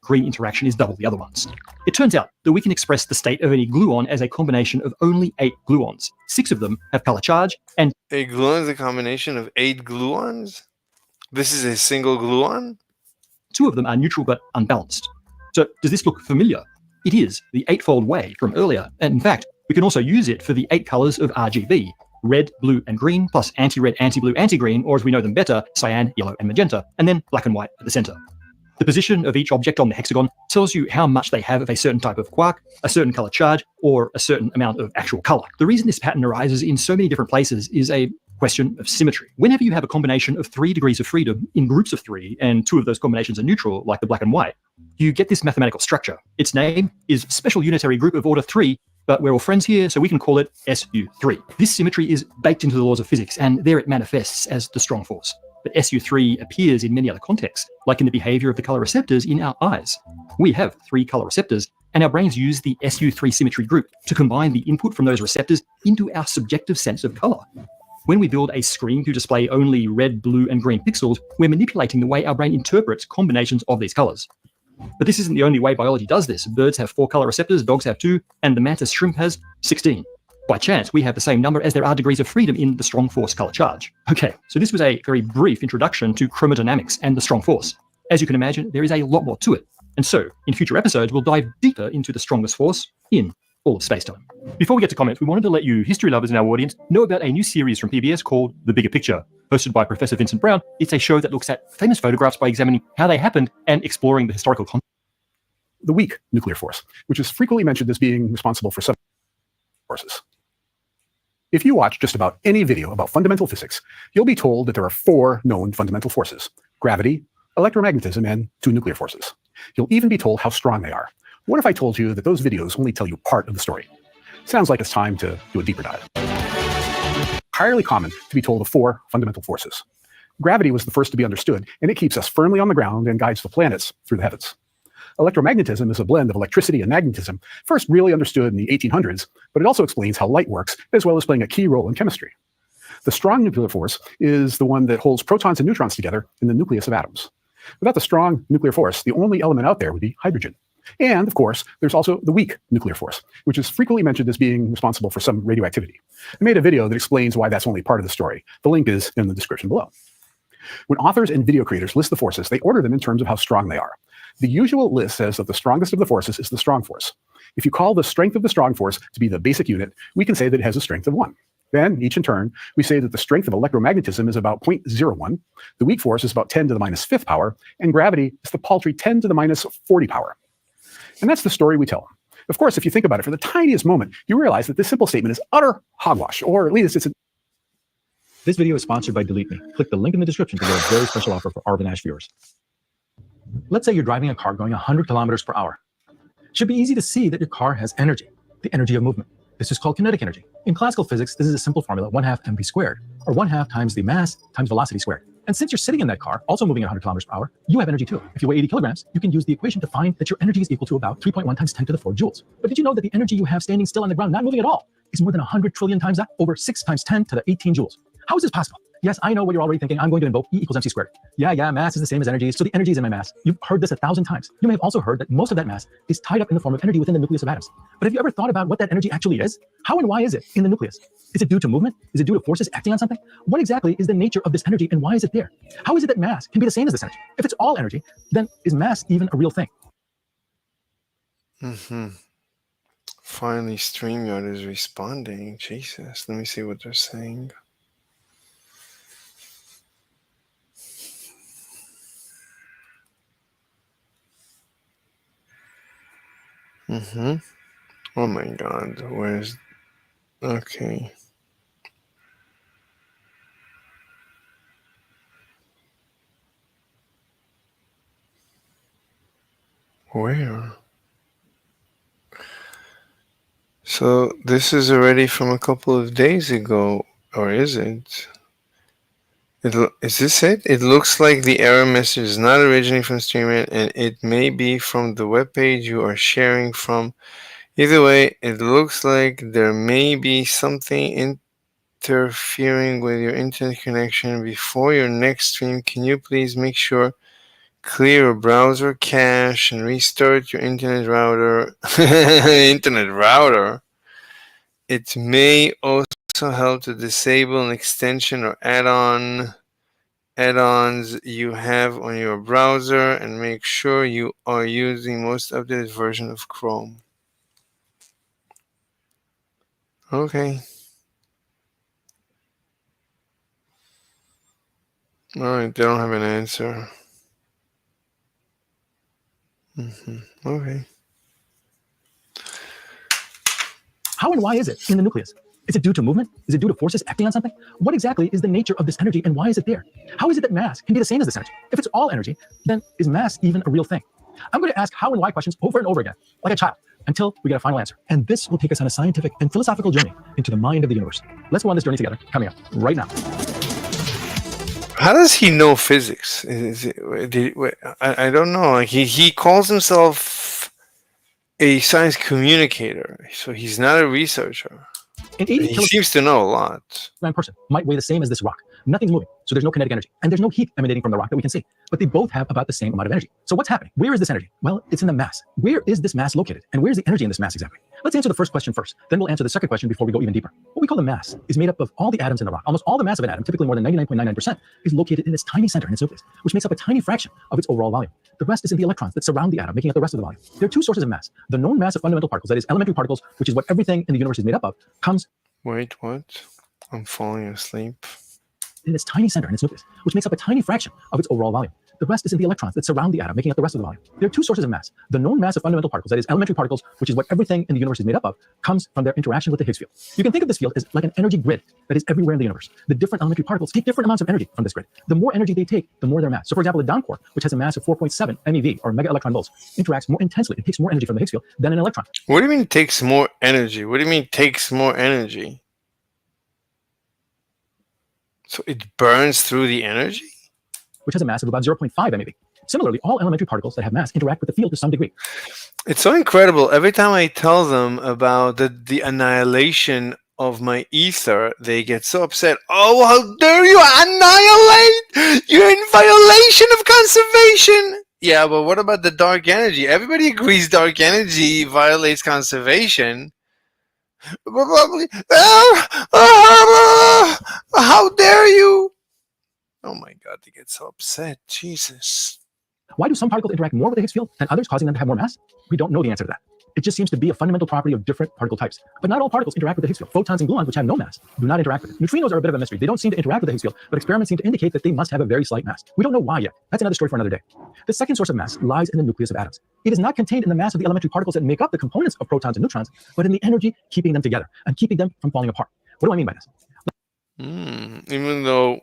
Green interaction is double the other ones. It turns out that we can express the state of any gluon as a combination of only 8 gluons. 6 of them have color charge, and a gluon is a combination of 8 gluons? This is a single gluon? 2 of them are neutral but unbalanced. So does this look familiar? It is the 8-fold way from earlier, and in fact, we can also use it for the 8 colors of RGB, red, blue, and green, plus anti-red, anti-blue, anti-green, or as we know them better, cyan, yellow, and magenta, and then black and white at the center. The position of each object on the hexagon tells you how much they have of a certain type of quark, a certain color charge, or a certain amount of actual color. The reason this pattern arises in so many different places is a question of symmetry. Whenever you have a combination of 3 degrees of freedom in groups of 3, and 2 of those combinations are neutral, like the black and white, you get this mathematical structure. Its name is Special Unitary Group of Order 3, but we're all friends here, so we can call it SU3. This symmetry is baked into the laws of physics, and there it manifests as the strong force. But SU3 appears in many other contexts, like in the behavior of the color receptors in our eyes. We have 3 color receptors, and our brains use the SU3 symmetry group to combine the input from those receptors into our subjective sense of color. When we build a screen to display only red, blue, and green pixels, we're manipulating the way our brain interprets combinations of these colors. But this isn't the only way biology does this. Birds have 4 color receptors, dogs have 2, and the mantis shrimp has 16. By chance, we have the same number as there are degrees of freedom in the strong force color charge. Okay, so this was a very brief introduction to chromodynamics and the strong force. As you can imagine, there is a lot more to it. And so, in future episodes, we'll dive deeper into the strongest force in all of spacetime. Before we get to comments, we wanted to let you history lovers in our audience know about a new series from PBS called The Bigger Picture. Hosted by Professor Vincent Brown, it's a show that looks at famous photographs by examining how they happened and exploring the historical context. The weak nuclear force, which is frequently mentioned as being responsible for some forces. If you watch just about any video about fundamental physics, you'll be told that there are 4 known fundamental forces: gravity, electromagnetism, and 2 nuclear forces. You'll even be told how strong they are. What if I told you that those videos only tell you part of the story? Sounds like it's time to do a deeper dive. Entirely common to be told of 4 fundamental forces. Gravity was the first to be understood, and it keeps us firmly on the ground and guides the planets through the heavens. Electromagnetism is a blend of electricity and magnetism, first really understood in the 1800s, but it also explains how light works, as well as playing a key role in chemistry. The strong nuclear force is the one that holds protons and neutrons together in the nucleus of atoms. Without the strong nuclear force, the only element out there would be hydrogen. And, of course, there's also the weak nuclear force, which is frequently mentioned as being responsible for some radioactivity. I made a video that explains why that's only part of the story. The link is in the description below. When authors and video creators list the forces, they order them in terms of how strong they are. The usual list says that the strongest of the forces is the strong force. If you call the strength of the strong force to be the basic unit, we can say that it has a strength of 1. Then, each in turn, we say that the strength of electromagnetism is about 0.01, the weak force is about 10 to the minus 5th power, and gravity is the paltry 10 to the minus 40 power. And that's the story we tell. Of course, if you think about it for the tiniest moment, you realize that this simple statement is utter hogwash, or at least it's a This video is sponsored by Delete Me. Click the link in the description to get a very special offer for Arvin Ash viewers. Let's say you're driving a car going 100 kilometers per hour. It should be easy to see that your car has energy, the energy of movement. This is called kinetic energy. In classical physics, this is a simple formula, 1/2 mv squared, or 1/2 times the mass times velocity squared. And since you're sitting in that car, also moving at 100 kilometers per hour, you have energy too. If you weigh 80 kilograms, you can use the equation to find that your energy is equal to about 3.1 times 10 to the 4 joules. But did you know that the energy you have standing still on the ground, not moving at all, is more than 100 trillion times that, over 6 times 10 to the 18 joules? How is this possible? Yes, I know what you're already thinking. I'm going to invoke E equals mc squared. Yeah, mass is the same as energy, so the energy is in my mass. You've heard this 1,000 times. You may have also heard that most of that mass is tied up in the form of energy within the nucleus of atoms. But have you ever thought about what that energy actually is? How and why is it in the nucleus? Is it due to movement? Is it due to forces acting on something? What exactly is the nature of this energy and why is it there? How is it that mass can be the same as this energy? If it's all energy, then is mass even a real thing? Finally, StreamYard is responding. Jesus, let me see what they're saying. Oh my God, where's... Okay. Where? So this is already from a couple of days ago, or is it? Is this it? It looks like the error message is not originating from StreamYard, and it may be from the webpage you are sharing from. Either way, it looks like there may be something interfering with your internet connection. Before your next stream, can you please make sure clear your browser cache and restart your internet router? Internet router. It may also help to disable an extension or add-ons you have on your browser and make sure you are using most updated version of Chrome. Okay. All right, they don't have an answer. Okay. How and why is it in the nucleus? Is it due to movement? Is it due to forces acting on something? What exactly is the nature of this energy and why is it there? How is it that mass can be the same as this energy? If it's all energy, then is mass even a real thing? I'm going to ask how and why questions over and over again, like a child, until we get a final answer. And this will take us on a scientific and philosophical journey into the mind of the universe. Let's go on this journey together, coming up right now. How does he know physics? I don't know. Like he calls himself a science communicator, so he's not a researcher. He seems to know a lot. Person might weigh the same as this rock. Nothing's moving, so there's no kinetic energy. And there's no heat emanating from the rock that we can see. But they both have about the same amount of energy. So what's happening? Where is this energy? Well, it's in the mass. Where is this mass located? And where's the energy in this mass exactly? Let's answer the first question first. Then we'll answer the second question before we go even deeper. What we call the mass is made up of all the atoms in the rock. Almost all the mass of an atom, typically more than 99.99%, is located in its tiny center in its nucleus, which makes up a tiny fraction of its overall volume. The rest is in the electrons that surround the atom, making up the rest of the volume. There are two sources of mass. The known mass of fundamental particles, that is elementary particles, which is what everything in the universe is made up of, comes... Wait, what? I'm falling asleep. In its tiny center in its nucleus, which makes up a tiny fraction of its overall volume. The rest is in the electrons that surround the atom, making up the rest of the volume. There are two sources of mass. The known mass of fundamental particles, that is elementary particles, which is what everything in the universe is made up of, comes from their interaction with the Higgs field. You can think of this field as like an energy grid that is everywhere in the universe. The different elementary particles take different amounts of energy from this grid. The more energy they take, the more their mass. So for example, the down core, which has a mass of 4.7 MeV, or mega electron volts, interacts more intensely. It takes more energy from the Higgs field than an electron. What do you mean takes more energy? What do you mean takes more energy? So it burns through the energy? Which has a mass of about 0.5 MeV. Similarly, all elementary particles that have mass interact with the field to some degree. It's so incredible. Every time I tell them about the annihilation of my ether, they get so upset. Oh, how dare you annihilate! You're in violation of conservation! Yeah, but what about the dark energy? Everybody agrees dark energy violates conservation. How dare you? Oh my God, they get so upset. Jesus. Why do some particles interact more with the Higgs field than others, causing them to have more mass? We don't know the answer to that. It just seems to be a fundamental property of different particle types. But not all particles interact with the Higgs field. Photons and gluons, which have no mass, do not interact with it. Neutrinos are a bit of a mystery. They don't seem to interact with the Higgs field, but experiments seem to indicate that they must have a very slight mass. We don't know why yet. That's another story for another day. The second source of mass lies in the nucleus of atoms. It is not contained in the mass of the elementary particles that make up the components of protons and neutrons, but in the energy keeping them together and keeping them from falling apart. What do I mean by this? Even though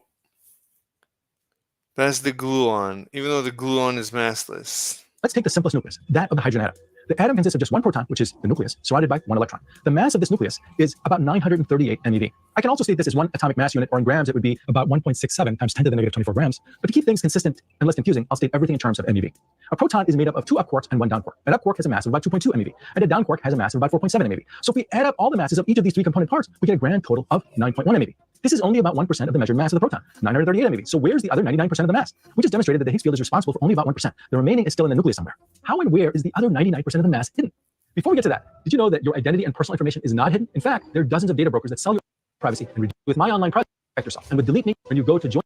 that's the gluon, even though the gluon is massless. Let's take the simplest nucleus, that of the hydrogen atom. The atom consists of just one proton, which is the nucleus, surrounded by one electron. The mass of this nucleus is about 938 MeV. I can also state this as one atomic mass unit, or in grams, it would be about 1.67 times 10 to the negative 24 grams. But to keep things consistent and less confusing, I'll state everything in terms of MeV. A proton is made up of two up quarks and one down quark. An up quark has a mass of about 2.2 MeV, and a down quark has a mass of about 4.7 MeV. So if we add up all the masses of each of these three component parts, we get a grand total of 9.1 MeV. This is only about 1% of the measured mass of the proton, 938 MeV. So where's the other 99% of the mass? We just demonstrated that the Higgs field is responsible for only about 1%. The remaining is still in the nucleus somewhere. How and where is the other 99% of the mass hidden? Before we get to that, did you know that your identity and personal information is not hidden? In fact, there are dozens of data brokers that sell your privacy and with my online privacy, protect yourself. And with Delete Me, when you go to join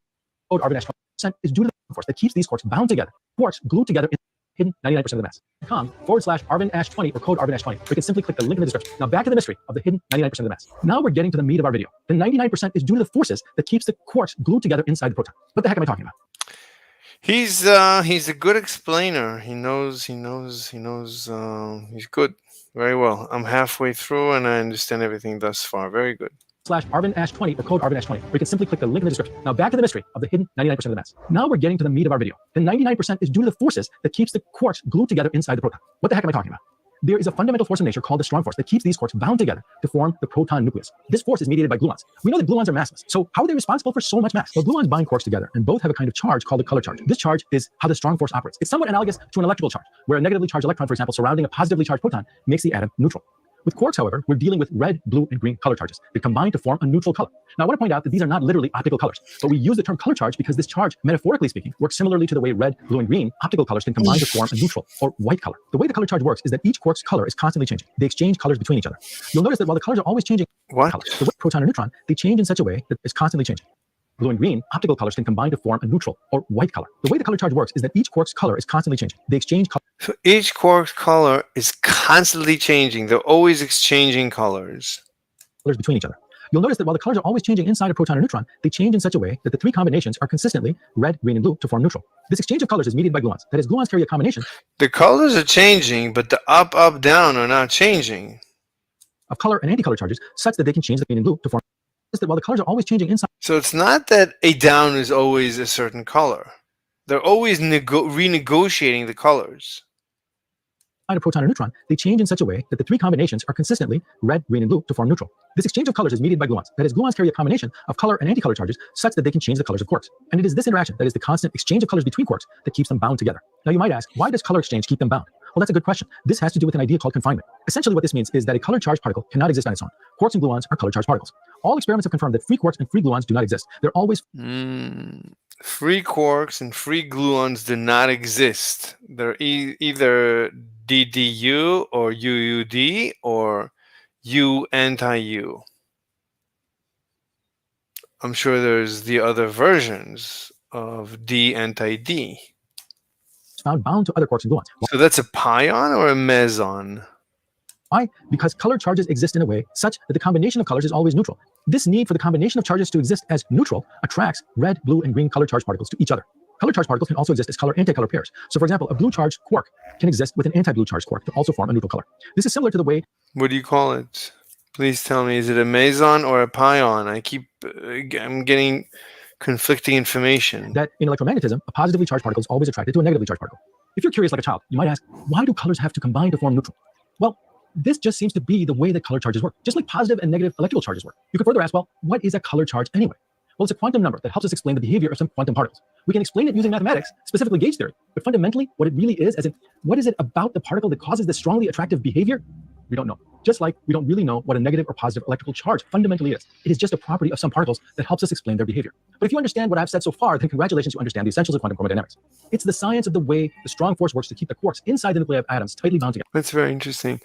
code Arvin-20% is due to the force that keeps these quarks bound together. Quarks glued together in hidden 99% of the mass. .com/Arvin-20 or code Arvin-20. We can simply click the link in the description. Now back to the mystery of the hidden 99% of the mass. Now we're getting to the meat of our video. The 99% is due to the forces that keeps the quarks glued together inside the proton. What the heck am I talking about? He's a good explainer. He knows. He's good. Very well. I'm halfway through and I understand everything thus far. Very good. /Arvin-20 or code Arvin-20. We can simply click the link in the description. Now back to the mystery of the hidden 99% of the mass. Now we're getting to the meat of our video. The 99% is due to the forces that keeps the quarks glued together inside the proton. What the heck am I talking about? There is a fundamental force in nature called the strong force that keeps these quarks bound together to form the proton nucleus. This force is mediated by gluons. We know that gluons are massless. So how are they responsible for so much mass? Well, gluons bind quarks together and both have a kind of charge called the color charge. This charge is how the strong force operates. It's somewhat analogous to an electrical charge, where a negatively charged electron, for example, surrounding a positively charged proton makes the atom neutral. With quarks, however, we're dealing with red, blue, and green color charges that combine to form a neutral color. Now, I want to point out that these are not literally optical colors, but we use the term color charge because this charge, metaphorically speaking, works similarly to the way red, blue, and green optical colors can combine to form a neutral or white color. The way the color charge works is that each quark's color is constantly changing. They exchange colors between each other. You'll notice that while the colors are always changing, color, the way proton or neutron, they change in such a way that it's constantly changing. Blue and green optical colors can combine to form a neutral or white color. The way the color charge works is that each quark's color is constantly changing. They exchange colors. So each quark's color is constantly changing. They're always exchanging colors between each other. You'll notice that while the colors are always changing inside a proton or neutron, they change in such a way that the three combinations are consistently red, green, and blue to form neutral. This exchange of colors is mediated by gluons. That is, gluons carry a combination. The colors are changing, but the up, up, down are not changing. Of color and anti-color charges such that they can change the green and blue to form. That while the colors are always changing inside. So it's not that a down is always a certain color. They're always renegotiating the colors. A proton or neutron, they change in such a way that the three combinations are consistently red, green, and blue to form neutral. This exchange of colors is mediated by gluons. That is, gluons carry a combination of color and anti-color charges such that they can change the colors of quarks. And it is this interaction, that is the constant exchange of colors between quarks, that keeps them bound together. Now you might ask, why does color exchange keep them bound? Well, that's a good question. This has to do with an idea called confinement. Essentially what this means is that a color charged particle cannot exist on its own. Quarks and gluons are color charged particles. All experiments have confirmed that free quarks and free gluons do not exist. They're always free quarks and free gluons do not exist. They're either DDU or UUD or U anti-U. I'm sure there's the other versions of D anti-D. Found bound to other quarks and gluons. So that's a pion or a meson? Why? Because color charges exist in a way such that the combination of colors is always neutral. This need for the combination of charges to exist as neutral attracts red, blue, and green color charged particles to each other. Color charged particles can also exist as color-anti-color pairs. So for example, a blue charged quark can exist with an anti-blue charged quark to also form a neutral color. This is similar to the way... What do you call it? Please tell me, is it a meson or a pion? I'm getting conflicting information. That in electromagnetism, a positively charged particle is always attracted to a negatively charged particle. If you're curious like a child, you might ask, why do colors have to combine to form neutral? Well, this just seems to be the way that color charges work, just like positive and negative electrical charges work. You could further ask, well, what is a color charge anyway? Well, it's a quantum number that helps us explain the behavior of some quantum particles. We can explain it using mathematics, specifically gauge theory, but fundamentally, what it really is, as in, what is it about the particle that causes this strongly attractive behavior? We don't know. Just like we don't really know what a negative or positive electrical charge fundamentally is. It is just a property of some particles that helps us explain their behavior. But if you understand what I've said so far, then congratulations, you understand the essentials of quantum chromodynamics. It's the science of the way the strong force works to keep the quarks inside the nuclei of atoms tightly bound together. That's very interesting.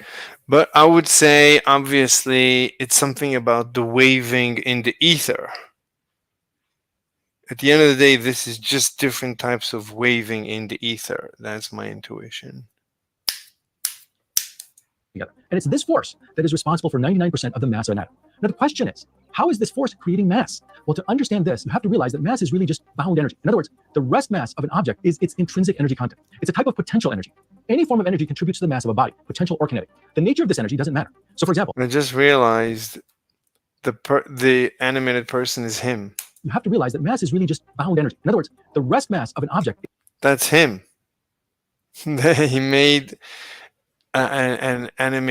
But I would say, obviously, it's something about the waving in the ether. At the end of the day, this is just different types of waving in the ether. That's my intuition. together. And it's this force that is responsible for 99% of the mass of an atom. Now, the question is, how is this force creating mass? Well, to understand this, you have to realize that mass is really just bound energy. In other words, the rest mass of an object is its intrinsic energy content. It's a type of potential energy. Any form of energy contributes to the mass of a body, potential or kinetic. The nature of this energy doesn't matter. So, for example, I just realized the animated person is him. you have to realize that mass is really just bound energy. In other words, the rest mass of an object. That's him. He made an animated